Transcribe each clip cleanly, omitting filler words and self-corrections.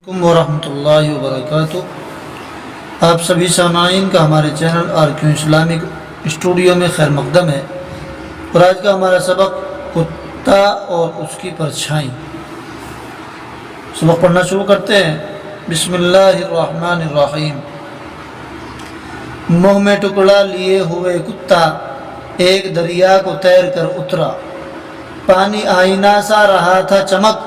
ورحمۃ اللہ وبرکاتہ۔ آپ سبھی سامعین کا ہمارے چینل RQ اسلامک اسٹوڈیو میں خیر مقدم ہے، اور آج کا ہمارا سبق کتا اور اس کی پرچھائی۔ سبق پڑھنا شروع کرتے ہیں۔ بسم اللہ الرحمن الرحیم۔ منہ میں ٹکڑا لیے ہوئے کتا ایک دریا کو تیر کر اترا، پانی آئینہ سا رہا تھا چمک،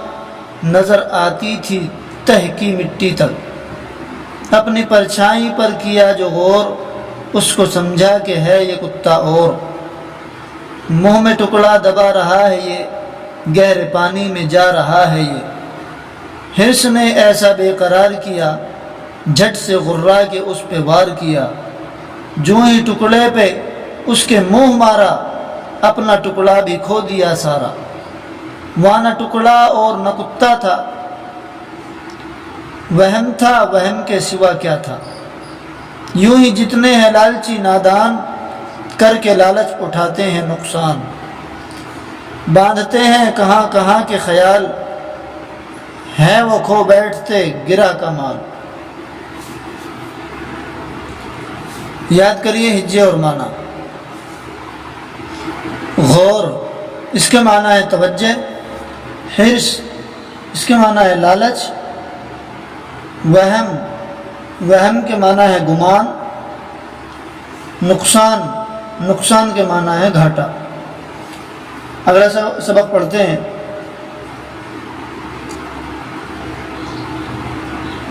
نظر آتی تھی تہ کی مٹی تک، اپنی پرچھائی پر کیا جو غور، اس کو سمجھا کہ ہے یہ کتا اور، منہ میں ٹکڑا دبا رہا ہے یہ، گہرے پانی میں جا رہا ہے یہ، حرص نے ایسا بے قرار کیا، جھٹ سے غرا کے اس پہ وار کیا، جو ہی ٹکڑے پہ اس کے منہ مارا، اپنا ٹکڑا بھی کھو دیا سارا، وہاں نہ ٹکڑا اور نہ کتا تھا، وہم تھا وہم کے سوا کیا تھا، یوں ہی جتنے ہیں لالچی نادان، کر کے لالچ اٹھاتے ہیں نقصان، باندھتے ہیں کہاں کہاں کے خیال، ہیں وہ کھو بیٹھتے گرا کا مال۔ یاد کریے ہجے اور معنی۔ غور اس کے معنی ہے توجہ، حرص اس کے معنی ہے لالچ، وہم کے معنی ہے گمان، نقصان کے معنی ہے گھاٹا۔ اگلا سبق پڑھتے ہیں۔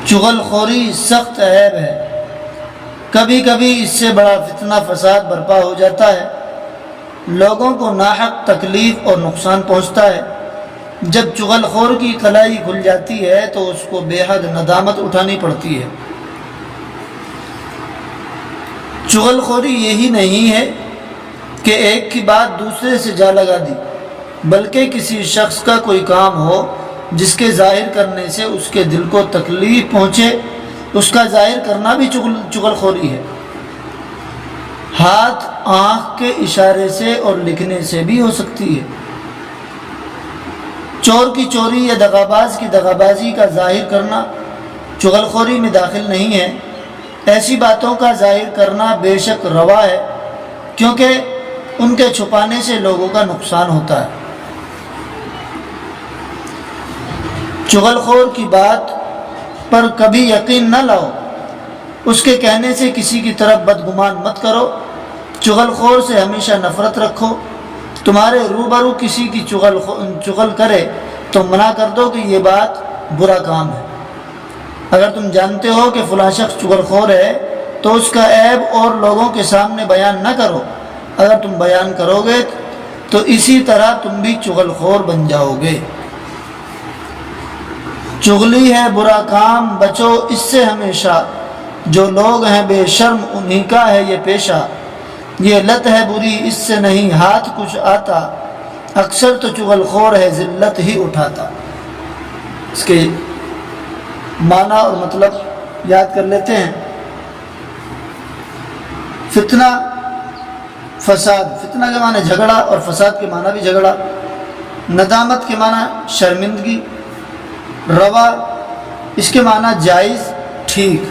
چغل خوری سخت عیب ہے، کبھی کبھی اس سے بڑا فتنہ فساد برپا ہو جاتا ہے، لوگوں کو ناحق تکلیف اور نقصان پہنچتا ہے۔ جب چغل خور کی کلائی کھل جاتی ہے تو اس کو بے حد ندامت اٹھانی پڑتی ہے۔ چغل خوری یہی نہیں ہے کہ ایک کی بات دوسرے سے جا لگا دی، بلکہ کسی شخص کا کوئی کام ہو جس کے ظاہر کرنے سے اس کے دل کو تکلیف پہنچے، اس کا ظاہر کرنا بھی چغل خوری ہے۔ ہاتھ آنکھ کے اشارے سے اور لکھنے سے بھی ہو سکتی ہے۔ چور کی چوری یا دغاباز کی دغابازی کا ظاہر کرنا چغل خوری میں داخل نہیں ہے۔ ایسی باتوں کا ظاہر کرنا بے شک روا ہے، کیونکہ ان کے چھپانے سے لوگوں کا نقصان ہوتا ہے۔ چغل خور کی بات پر کبھی یقین نہ لاؤ، اس کے کہنے سے کسی کی طرف بدگمان مت کرو، چغل خور سے ہمیشہ نفرت رکھو۔ تمہارے روبرو کسی کی چغل کرے تو منع کر دو کہ یہ بات برا کام ہے۔ اگر تم جانتے ہو کہ فلاں شخص چغل خور ہے تو اس کا عیب اور لوگوں کے سامنے بیان نہ کرو، اگر تم بیان کرو گے تو اسی طرح تم بھی چغل خور بن جاؤ گے۔ چغلی ہے برا کام، بچو اس سے ہمیشہ، جو لوگ ہیں بے شرم انہی کا ہے یہ پیشہ، یہ لت ہے بری اس سے نہیں ہاتھ کچھ آتا، اکثر تو چغل خور ہے ذلت ہی اٹھاتا۔ اس کے معنی اور مطلب یاد کر لیتے ہیں۔ فتنہ فساد، فتنہ کے معنی جھگڑا اور فساد کے معنی بھی جھگڑا۔ ندامت کے معنی شرمندگی۔ روا اس کے معنی جائز ٹھیک۔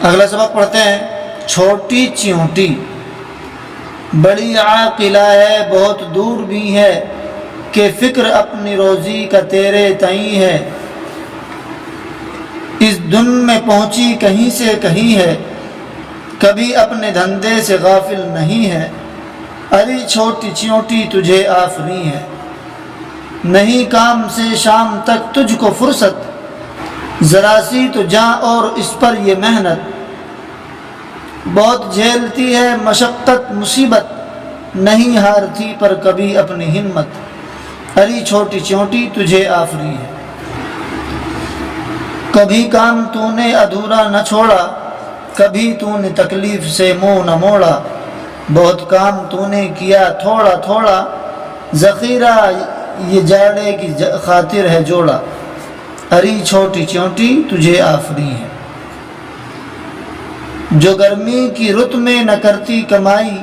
اگلا سبق پڑھتے ہیں۔ چھوٹی چیونٹی بڑی عاقلہ ہے، بہت دور بھی ہے، کہ فکر اپنی روزی کا تیرے تئیں ہے، اس دن میں پہنچی کہیں سے کہیں ہے، کبھی اپنے دھندے سے غافل نہیں ہے، ارے چھوٹی چیونٹی تجھے آفری ہے، نہیں کام سے شام تک تجھ کو فرصت، ذرا سی تو جاں اور اس پر یہ محنت، بہت جھیلتی ہے مشقت مصیبت، نہیں ہارتی پر کبھی اپنی ہمت، ارے چھوٹی چیونٹی تجھے آفری ہے، کبھی کام تو نے ادھورا نہ چھوڑا، کبھی تو نے تکلیف سے منہ نہ موڑا، بہت کام تو نے کیا تھوڑا تھوڑا، ذخیرہ یہ جاڑے کی خاطر ہے جوڑا، ارے چھوٹی چیونٹی تجھے آفری ہے، جو گرمی کی رت میں نہ کرتی کمائی،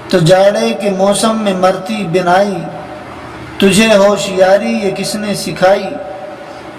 تو جاڑے کے موسم میں مرتی بنائی، تجھے ہوشیاری یہ کس نے سکھائی،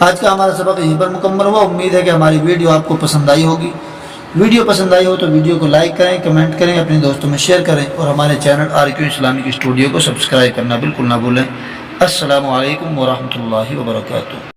آج کا ہمارا سبق یہیں پر مکمل ہوا. امید ہے کہ ہماری ویڈیو آپ کو پسند آئی ہوگی. ویڈیو پسند آئی ہو تو ویڈیو کو لائک کریں, کمنٹ کریں, اپنے دوستوں میں شیئر کریں اور ہمارے چینل RQ اسلامک اسٹوڈیو کو سبسکرائب کرنا بالکل نہ بھولیں. السلام علیکم ورحمۃ اللہ وبرکاتہ.